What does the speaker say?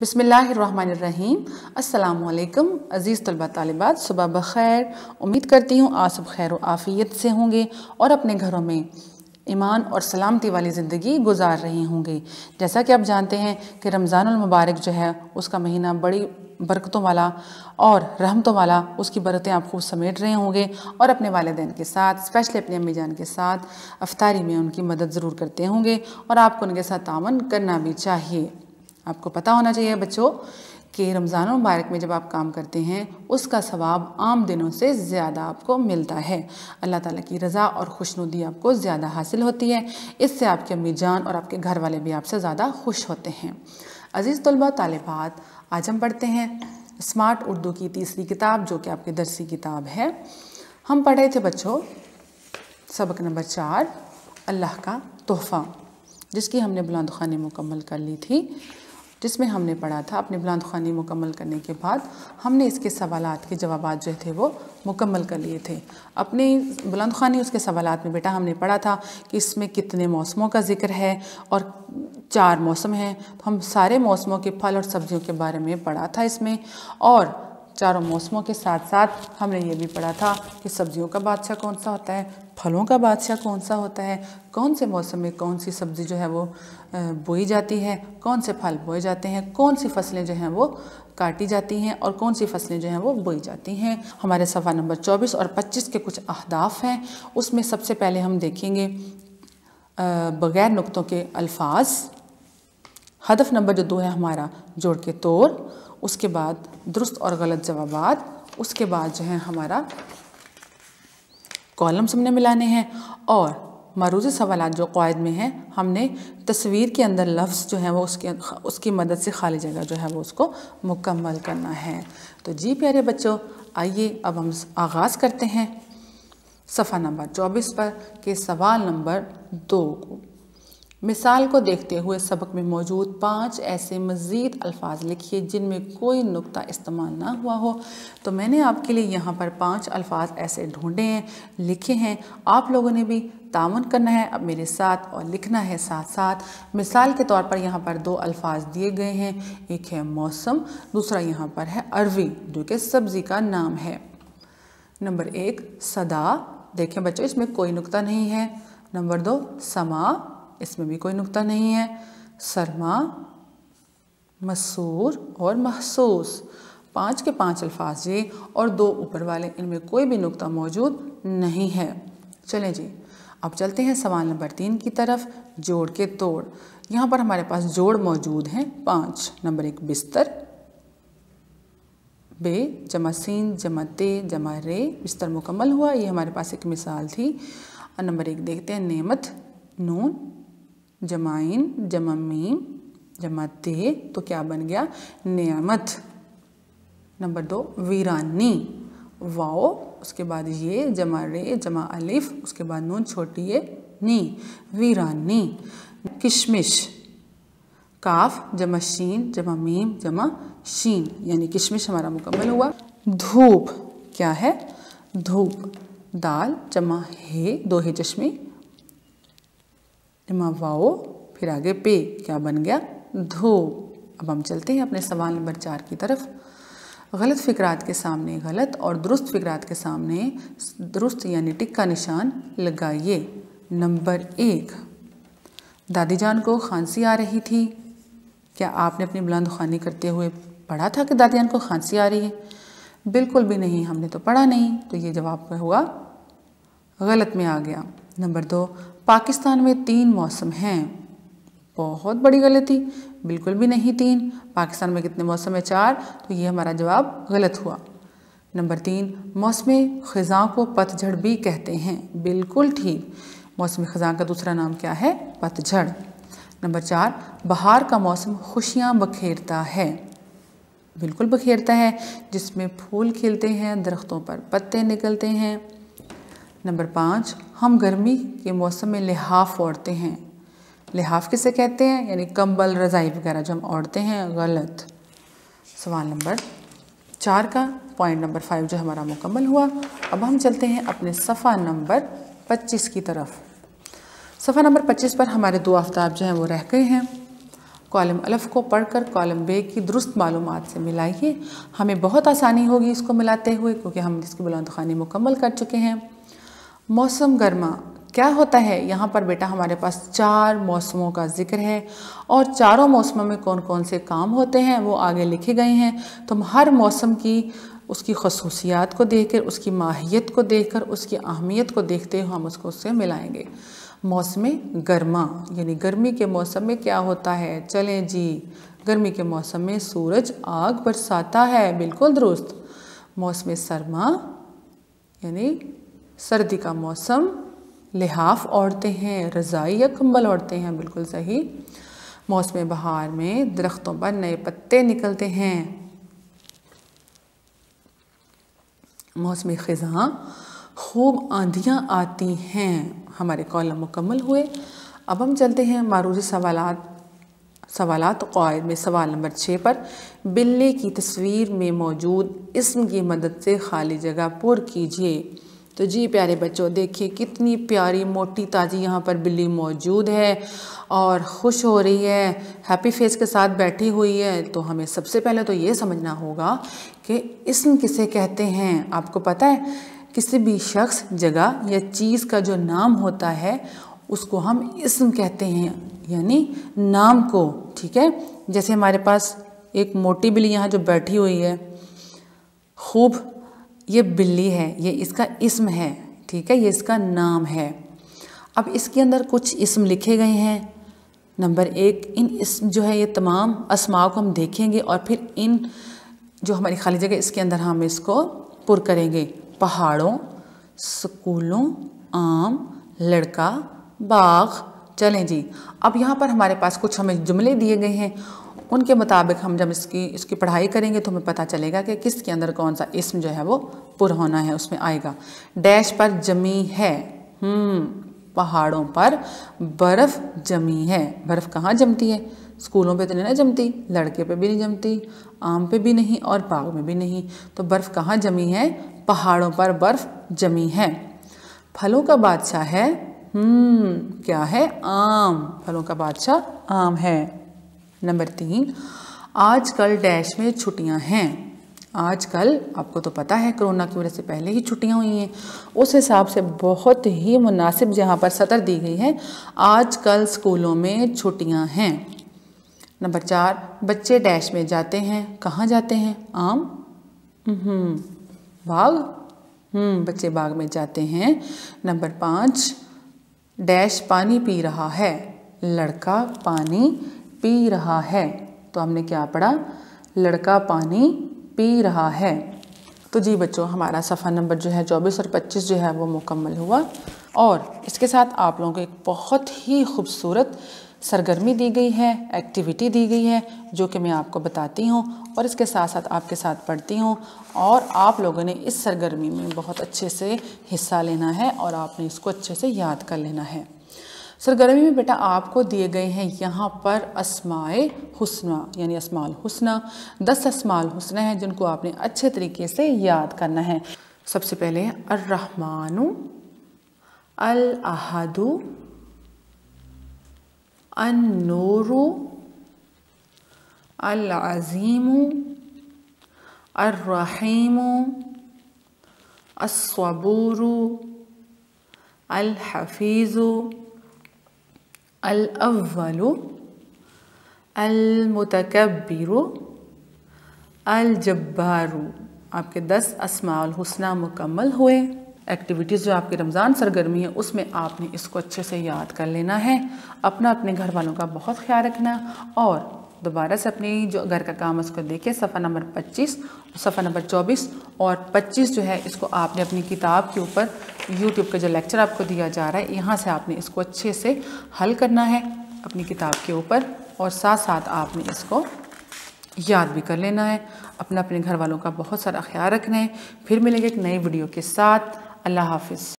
बिस्मिल्लाहिर्रहमानिर्रहीम। अस्सलामुअलैकुम अज़ीज़ तलबा तालिबात, सुबह बखैर। उम्मीद करती हूँ आप सब खैर आफ़ियत से होंगे और अपने घरों में ईमान और सलामती वाली ज़िंदगी गुजार रहे होंगे। जैसा कि आप जानते हैं कि रमज़ानुल मुबारक जो है उसका महीना बड़ी बरकतों वाला और रहमतों वाला, उसकी बरकतें आप खूब समेट रहे होंगे और अपने वालिदैन के साथ, स्पेशली अपनी अम्मी जान के साथ अफ्तारी में उनकी मदद ज़रूर करते होंगे और आपको उनके साथ तावन करना भी चाहिए। आपको पता होना चाहिए बच्चों कि रमज़ान मुबारक में जब आप काम करते हैं उसका सवाब आम दिनों से ज़्यादा आपको मिलता है। अल्लाह ताला की रज़ा और खुशनुदी आपको ज़्यादा हासिल होती है। इससे आपकी अम्मी जान और आपके घर वाले भी आपसे ज़्यादा खुश होते हैं। अज़ीज़ तलबा तालिबात, आज हम पढ़ते हैं स्मार्ट उर्दू की तीसरी किताब, जो कि आपकी दरसी किताब है। हम पढ़े थे बच्चों सबक नंबर 4 अल्लाह का तोहफ़ा, जिसकी हमने बुलंद ख़्वानी मुकम्मल कर ली थी। जिसमें हमने पढ़ा था अपनी बुलंद ख़्वानी मुकम्मल करने के बाद हमने इसके सवालात के जवाबात जो थे वो मुकम्मल कर लिए थे। अपनी बुलंद ख़्वानी उसके सवालात में बेटा हमने पढ़ा था कि इसमें कितने मौसमों का ज़िक्र है और 4 मौसम हैं। तो हम सारे मौसमों के फल और सब्जियों के बारे में पढ़ा था इसमें, और चारों मौसमों के साथ साथ हमने ये भी पढ़ा था कि सब्जियों का बादशाह कौन सा होता है, फलों का बादशाह कौन सा होता है, कौन से मौसम में कौन सी सब्ज़ी जो है वो बोई जाती है, कौन से फल बोए जाते हैं, कौन सी फसलें जो हैं वो काटी जाती हैं और कौन सी फसलें जो हैं वो बोई जाती हैं। हमारे सफ़ा नंबर 24 और 25 के कुछ अहदाफ हैं। उसमें सबसे पहले हम देखेंगे बग़ैर नुक्तों के अल्फाज। हदफ नंबर जो 2 है हमारा जोड़ के तोड़, उसके बाद दुरुस्त और गलत जवाबात, उसके बाद जो है हमारा कॉलम्स हमने मिलाने हैं, और मारूज़ी सवालात जो क़वायद में हैं हमने तस्वीर के अंदर लफ्ज़ जो है वो उसकी मदद से खाली जगह जो है वो उसको मुकम्मल करना है। तो जी प्यारे बच्चों, आइए अब हम आगाज़ करते हैं सफ़ा नंबर 24 पर के सवाल नंबर 2 को। मिसाल को देखते हुए सबक में मौजूद 5 ऐसे मज़ीद अल्फाज लिखिए जिनमें कोई नुक्ता इस्तेमाल ना हुआ हो। तो मैंने आपके लिए यहाँ पर 5 अल्फाज ऐसे ढूंढे हैं, लिखे हैं। आप लोगों ने भी तावन करना है अब मेरे साथ और लिखना है साथ साथ। मिसाल के तौर पर यहाँ पर 2 अल्फाज दिए गए हैं, एक है मौसम, दूसरा यहाँ पर है अरवी, जो कि सब्ज़ी का नाम है। नंबर 1 सदा, देखें बच्चों इसमें कोई नुक्ता नहीं है। नंबर 2 समा, इसमें भी कोई नुक्ता नहीं है। सरमा, मसूर और महसूस, 5 के 5 अल्फाज ये और 2 ऊपर वाले, इनमें कोई भी नुक्ता मौजूद नहीं है। चलें जी, अब चलते हैं सवाल नंबर 3 की तरफ, जोड़ के तोड़। यहाँ पर हमारे पास जोड़ मौजूद हैं 5। नंबर 1 बिस्तर, बे जमा सीन जमा ते जमा रे, बिस्तर मुकम्मल हुआ। ये हमारे पास एक मिसाल थी। और नंबर 1 देखते हैं नेमत, नून जमाइन जमा मीम जमा ते, तो क्या बन गया नेमत। नंबर 2 वीरानी, वाओ, उसके बाद ये जमा रे जमा अलिफ, उसके बाद नून छोटी ये नी, वीरानी। किशमिश, काफ जमा शीन जमा मीम जमा शीन, यानी किशमिश हमारा मुकम्मल हुआ। धूप क्या है धूप, दाल जमा हे 2 हे चश्मे जमा वाओ, फिर आगे पे, क्या बन गया धूप। अब हम चलते हैं अपने सवाल नंबर 4 की तरफ। गलत फ़िक्रात के सामने गलत और दुरुस्त फ़िक्रात के सामने दुरुस्त यानी टिक का निशान लगाइए। नंबर 1 दादी जान को खांसी आ रही थी। क्या आपने अपनी बुलंद ख़्वानी करते हुए पढ़ा था कि दादी जान को खांसी आ रही है? बिल्कुल भी नहीं, हमने तो पढ़ा नहीं, तो ये जवाब हुआ गलत में आ गया। नंबर 2 पाकिस्तान में 3 मौसम हैं। बहुत बड़ी गलती, बिल्कुल भी नहीं 3, पाकिस्तान में कितने मौसम है 4, तो ये हमारा जवाब गलत हुआ। नंबर 3 मौसम ख़ज़ां को पतझड़ भी कहते हैं। बिल्कुल ठीक, मौसम ख़ज़ां का दूसरा नाम क्या है पतझड़। नंबर 4 बहार का मौसम खुशियाँ बखेरता है। बिल्कुल बखेरता है, जिसमें फूल खिलते हैं, दरख्तों पर पत्ते निकलते हैं। नंबर 5 हम गर्मी के मौसम में लिहाफ ओढ़ते हैं। लिहाफ किसे कहते हैं, यानी कंबल रज़ाई वगैरह जो हम ओढ़ते हैं। गलत। सवाल नंबर 4 का पॉइंट नंबर 5 जो हमारा मुकम्मल हुआ। अब हम चलते हैं अपने सफ़ा नंबर 25 की तरफ। सफ़ा नंबर 25 पर हमारे 2 आफ्ताब जो हैं वो रह गए हैं। कॉलम अलिफ को पढ़कर कॉलम बे की दुरुस्त मालूमात से मिलाइए। हमें बहुत आसानी होगी इसको मिलाते हुए, क्योंकि हम इसकी बुलंद ख़वानी मुकम्मल कर चुके हैं। मौसम गर्मा क्या होता है? यहाँ पर बेटा हमारे पास 4 मौसमों का जिक्र है और चारों मौसमों में कौन कौन से काम होते हैं वो आगे लिखे गए हैं। तो हम हर मौसम की उसकी खसूसियात को देखकर, उसकी माहियत को देखकर, उसकी अहमियत को देखते हुए हम उससे मिलाएंगे। मौसम गर्मा यानी गर्मी के मौसम में क्या होता है? चलें जी, गर्मी के मौसम में सूरज आग बरसाता है, बिल्कुल दुरुस्त। मौसम सरमा यानी सर्दी का मौसम, लिहाफ ओढ़ते हैं, रज़ाई या कंबल ओढ़ते हैं, बिल्कुल सही। मौसम बहार में दरख्तों पर नए पत्ते निकलते हैं। मौसम ख़िज़ां खूब आंधियाँ आती हैं। हमारे कॉलम मुकम्मल हुए। अब हम चलते हैं मारूजी सवालात क़वाइद में सवाल नंबर 6 पर। बिल्ली की तस्वीर में मौजूद इस्म की मदद से खाली जगह पुर कीजिए। तो जी प्यारे बच्चों, देखिए कितनी प्यारी मोटी ताज़ी यहाँ पर बिल्ली मौजूद है और खुश हो रही है, हैप्पी फेस के साथ बैठी हुई है। तो हमें सबसे पहले तो ये समझना होगा कि इस्म किसे कहते हैं। आपको पता है, किसी भी शख्स, जगह या चीज़ का जो नाम होता है उसको हम इस्म कहते हैं, यानी नाम को। ठीक है, जैसे हमारे पास एक मोटी बिल्ली यहाँ जो बैठी हुई है, खूब, ये बिल्ली है, ये इसका इस्म है। ठीक है, ये इसका नाम है। अब इसके अंदर कुछ इस्म लिखे गए हैं। नंबर 1, इन इस्म जो है ये तमाम अस्माओं को हम देखेंगे और फिर इन जो हमारी खाली जगह इसके अंदर हम इसको पुर करेंगे। पहाड़ों, स्कूलों, आम, लड़का, बाग। चलें जी, अब यहाँ पर हमारे पास कुछ हमें जुमले दिए गए हैं, उनके मुताबिक हम जब इसकी पढ़ाई करेंगे तो हमें पता चलेगा कि किसके अंदर कौन सा इस्म जो है वो पुर होना है। उसमें आएगा डैश पर जमी है। पहाड़ों पर बर्फ़ जमी है। बर्फ़ कहाँ जमती है? स्कूलों पे तो नहीं ना जमती, लड़के पे भी नहीं जमती, आम पे भी नहीं और बाग में भी नहीं। तो बर्फ़ कहाँ जमी है? पहाड़ों पर बर्फ़ जमी है। फलों का बादशाह है। क्या है? आम। फलों का बादशाह आम है। नंबर 3, आजकल डैश में छुट्टियां हैं। आजकल आपको तो पता है कोरोना की वजह से पहले ही छुट्टियां हुई हैं, उस हिसाब से बहुत ही मुनासिब जहां पर सतर दी गई है, आजकल स्कूलों में छुट्टियां हैं। नंबर 4, बच्चे डैश में जाते हैं। कहाँ जाते हैं? आम, बाग, बच्चे बाग में जाते हैं। नंबर 5, डैश पानी पी रहा है। लड़का पानी पी रहा है। तो हमने क्या पढ़ा? लड़का पानी पी रहा है। तो जी बच्चों, हमारा सफ़ा नंबर जो है 24 और 25 जो है वो मुकम्मल हुआ और इसके साथ आप लोगों को एक बहुत ही खूबसूरत सरगर्मी दी गई है, एक्टिविटी दी गई है, जो कि मैं आपको बताती हूँ और इसके साथ साथ आपके साथ पढ़ती हूँ और आप लोगों ने इस सरगर्मी में बहुत अच्छे से हिस्सा लेना है और आपने इसको अच्छे से याद कर लेना है। सरगर्मी में बेटा आपको दिए गए हैं यहाँ पर अस्माए हुस्ना यानी अस्माउल हुस्ना। 10 अस्माउल हुस्ना हैं जिनको आपने अच्छे तरीके से याद करना है। सबसे पहले अर्रहमानु, अल अहदु, अन्नूरु, अल अज़ीमु, अर्रहीमु, अस्सबूरु, अल हफीज़ु, अल अव्वलु, अल मुतकब्बिरु, अल जब्बारु। आपके 10 अस्माउल हुस्ना मुकम्मल हुए। एक्टिविटीज़ जो आपकी रमज़ान सरगर्मी है उसमें आपने इसको अच्छे से याद कर लेना है। अपने घर वालों का बहुत ख्याल रखना और दोबारा से अपनी जो घर का काम है उसको देखिए। सफ़ा नंबर 25, सफ़ा नंबर 24 और 25 जो है इसको आपने अपनी किताब के ऊपर यूट्यूब का जो लेक्चर आपको दिया जा रहा है यहाँ से आपने इसको अच्छे से हल करना है अपनी किताब के ऊपर और साथ साथ आपने इसको याद भी कर लेना है। अपने घर वालों का बहुत सारा ख्याल रखना है। फिर मिलेंगे एक नई वीडियो के साथ। अल्लाह हाफिज़।